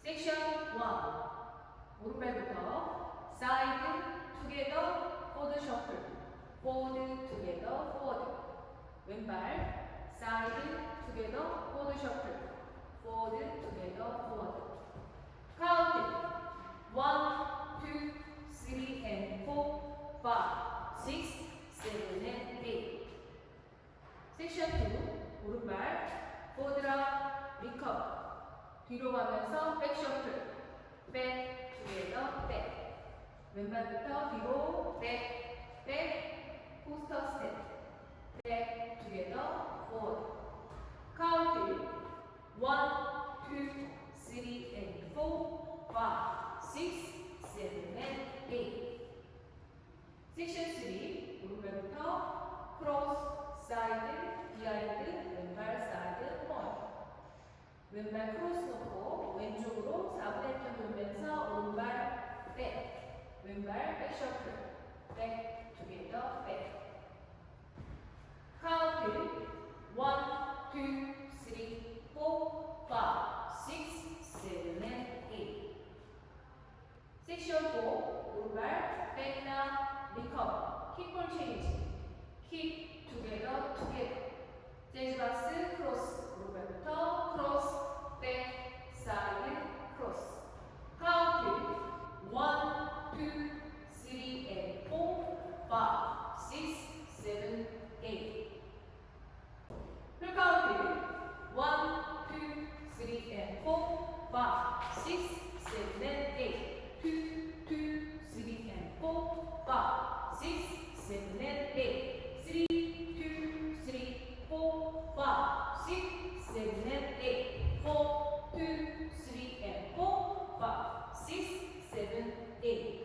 섹션 1 오른발부터 사이드 투게더 포드 셔플 포드 투게더 포워드 왼발 사이드 투게더 포드 셔플 포드 투게더 포워드 카운트 1, 2, 3 and 4, 5, 6, 7 and 8 섹션 2 오른발 포드랍 리커버 뒤로 가면서 백 셔플 백 투게더 백 왼발부터 뒤로 백 백 포스터 스텝 백 투게더 포워드 카운트 1, 2, 3 and 4, 5, 6, 7 and 8 섹션 3 오른발부터 크로스 사이드 비하인드 왼발 사이드 포인트 왼발 크로스 놓고 왼쪽으로 4분의 1턴 돌면서 오른발 백 왼발 백 셔플 백 투게더 백 카운트 1, 2, 3, 4, 5, 6, 7 and 8 섹션 4 오른발 백나 리커버 킥볼 체인지 킥 투게더 투게더 재즈박스 크로스 오른발부터 크로스 백 사이드 크로스 카운트 1, 2, 3 and 4, 5, 6, 7, 8 풀카운트 1, 2, 3 and 4, 5, 6, 7 and 8 2, 2, 3 and 4, 5, 6, 7 and 8 3, 2, 3, 4, 5, 6, 7 and 8 4, 2, 3 and 4, 5, 6, 7, 8